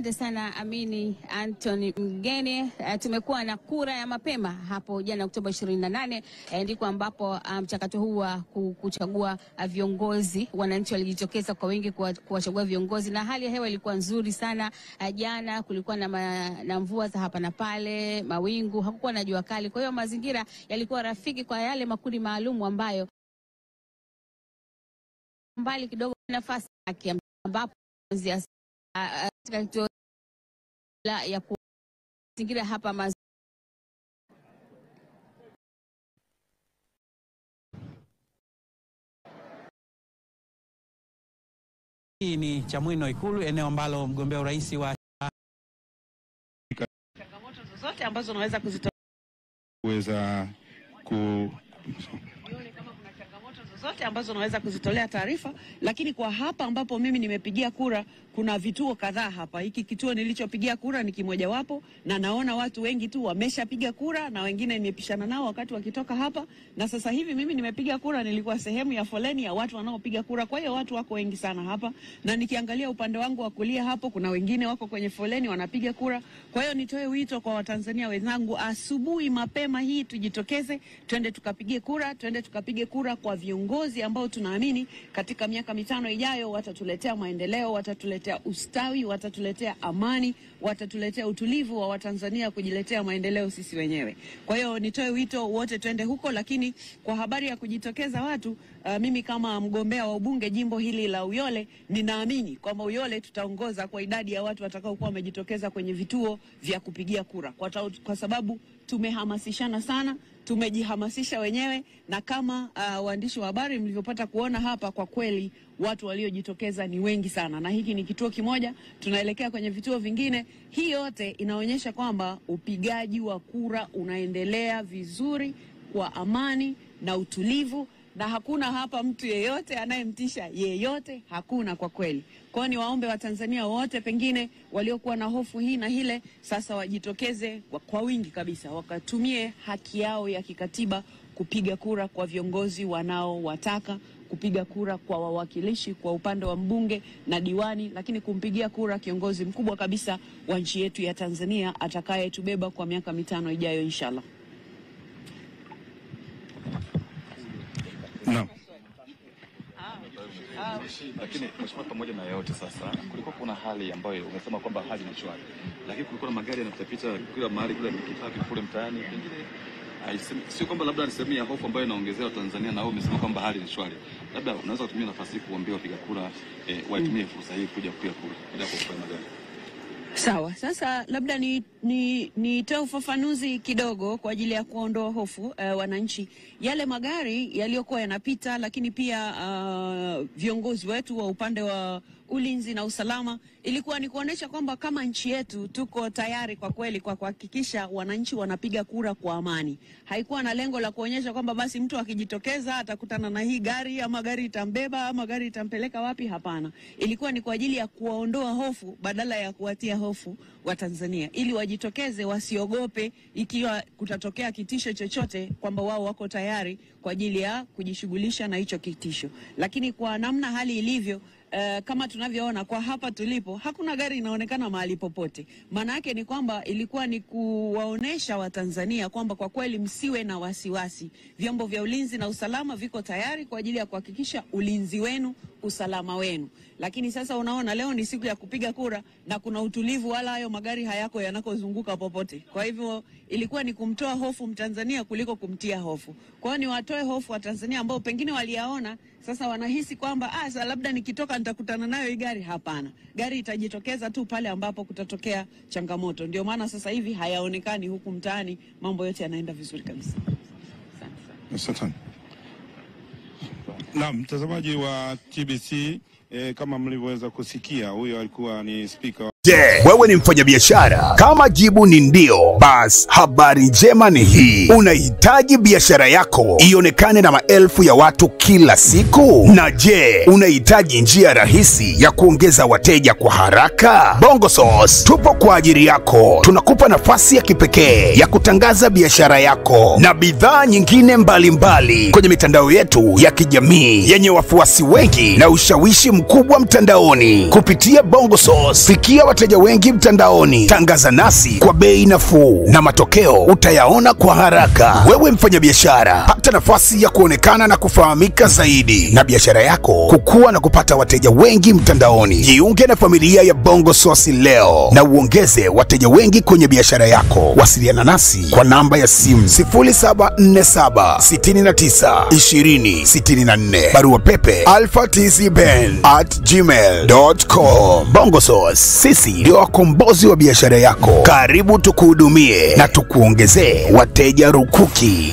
Asante sana Amini Anthony Mgeni. Tumekuwa na kura ya mapema hapo jana Oktoba 28, ndiko ambapo mchakato huu wa kuchagua viongozi, wananchi walijitokeza kwa wingi kuwachagua viongozi, na hali ya hewa ilikuwa nzuri sana. Jana kulikuwa na mvua za hapa na pale, mawingu, hakukuwa na jua kali. Kwa hiyo mazingira yalikuwa rafiki kwa yale makundi maalum ambayo mbali kidogo nafasi yake, ambapo katika kituo ya mazingira hapa Hii ni Chamwino Ikulu, eneo ambalo mgombea urais wa changamoto zozote ambazo unaweza kuzitoa kuzitolea taarifa. Lakini kwa hapa ambapo mimi nimepigia kura, kuna vituo kadhaa hapa. Hiki kituo nilichopigia kura ni kimoja wapo, na naona watu wengi tu wameshapiga kura na wengine nimepishana nao wakati wakitoka hapa. Na sasa hivi mimi nimepiga kura, nilikuwa sehemu ya foleni ya watu wanaopiga kura. Kwa hiyo watu wako wengi sana hapa, na nikiangalia upande wangu wa kulia hapo kuna wengine wako kwenye foleni wanapiga kura. Kwa hiyo nitoe wito kwa Watanzania wenzangu, asubuhi mapema hii tujitokeze, twende tukapige kura, twende tukapige kura kwa viongozi ambao tunaamini katika miaka mitano ijayo watatuletea maendeleo, watatuletea ustawi, watatuletea amani, watatuletea utulivu wa Watanzania kujiletea maendeleo sisi wenyewe. Kwa hiyo nitoe wito wote twende huko. Lakini kwa habari ya kujitokeza watu, mimi kama mgombea wa ubunge jimbo hili la Uyole, ninaamini kwamba Uyole tutaongoza kwa idadi ya watu watakao kuwa wamejitokeza kwenye vituo vya kupigia kura, kwa sababu tumehamasishana sana, tumejihamasisha wenyewe, na kama waandishi wa habari mlivyopata kuona hapa, kwa kweli watu waliojitokeza ni wengi sana, na hiki ni kituo kimoja, tunaelekea kwenye vituo vingine. Hii yote inaonyesha kwamba upigaji wa kura unaendelea vizuri kwa amani na utulivu, na hakuna hapa mtu yeyote anayemtisha yeyote, hakuna kwa kweli. Kwa ni waombe Watanzania wote pengine waliokuwa na hofu hii na hile, sasa wajitokeze kwa wingi kabisa, wakatumie haki yao ya kikatiba kupiga kura kwa viongozi wanaowataka, kupiga kura kwa wawakilishi kwa upande wa mbunge na diwani, lakini kumpigia kura kiongozi mkubwa kabisa wa nchi yetu ya Tanzania atakayetubeba kwa miaka mitano ijayo inshallah. Naam. Lakini mheshimiwa, pamoja na yote sasa, kulikuwa kuna hali ambayo umesema kwamba hali ni shwari, lakini kulikuwa na magari yanapita kila mahali, kila kipaki kule mtaani, pengine sio kwamba labda ni sehemu ya hofu ambayo inaongezea Tanzania, na wewe umesema kwamba hali ni shwari. Labda unaweza kutumia nafasi hii kuambia wapiga kura watumie fursa hii kuja kupiga kura bila kuogopa magari. Sawa, sasa labda nitoe ufafanuzi kidogo kwa ajili ya kuondoa hofu wananchi. Yale magari yaliyokuwa yanapita, lakini pia viongozi wetu wa upande wa ulinzi na usalama, ilikuwa ni kuonesha kwamba kama nchi yetu tuko tayari kwa kweli kwa kuhakikisha wananchi wanapiga kura kwa amani. Haikuwa na lengo la kuonyesha kwamba basi mtu akijitokeza atakutana na hii gari ama gari itambeba ama gari itampeleka wapi. Hapana, ilikuwa ni kwa ajili ya kuwaondoa hofu badala ya kuwatia hofu wa Tanzania, ili wajitokeze, wasiogope ikiwa kutatokea kitisho chochote, kwamba wao wako tayari kwa ajili ya kujishughulisha na hicho kitisho. Lakini kwa namna hali ilivyo, kama tunavyoona kwa hapa tulipo, hakuna gari inaonekana mahali popote. Maana yake ni kwamba ilikuwa ni kuwaonesha Watanzania kwamba kwa kweli msiwe na wasiwasi. Vyombo vya ulinzi na usalama viko tayari kwa ajili ya kuhakikisha ulinzi wenu, usalama wenu. Lakini sasa unaona leo ni siku ya kupiga kura na kuna utulivu, wala hayo magari hayako yanakozunguka popote. Kwa hivyo ilikuwa ni kumtoa hofu Mtanzania kuliko kumtia hofu. Kwa hiyo ni watoe hofu wa Tanzania ambao pengine waliyaona, sasa wanahisi kwamba sasa labda nikitoka nitakutana nayo hii gari. Hapana, gari itajitokeza tu pale ambapo kutatokea changamoto. Ndio maana sasa hivi hayaonekani huku mtaani, mambo yote yanaenda vizuri kabisa. Asante. Naam, mtazamaji wa TBC, kama mlivyoweza kusikia, huyo alikuwa ni speaker. Wewe ni mfanyabiashara? Kama jibu ni ndio, basi habari njema ni hii. Unahitaji biashara yako ionekane na maelfu ya watu kila siku? Na unahitaji njia rahisi ya kuongeza wateja kwa haraka? BongoSource tupo kwa ajili yako. Tunakupa nafasi ya kipekee ya kutangaza biashara yako na bidhaa nyingine mbalimbali kwenye mitandao yetu ya kijamii yenye wafuasi wengi na ushawishi mkubwa mtandaoni. Kupitia BongoSource, fikia wateja wengi mtandaoni. Tangaza nasi kwa bei nafuu na matokeo utayaona kwa haraka. Wewe mfanyabiashara, pata nafasi ya kuonekana na kufahamika zaidi na biashara yako kukua na kupata wateja wengi mtandaoni. Jiunge na familia ya Bongosource leo na uongeze wateja wengi kwenye biashara yako. Wasiliana nasi kwa namba ya simu 0747 69 20 64. Barua pepe alphatcben@gmail.com. Bongosource, sisi ndio wakombozi wa biashara yako. Karibu tukuhudumie na tukuongezee wateja rukuki.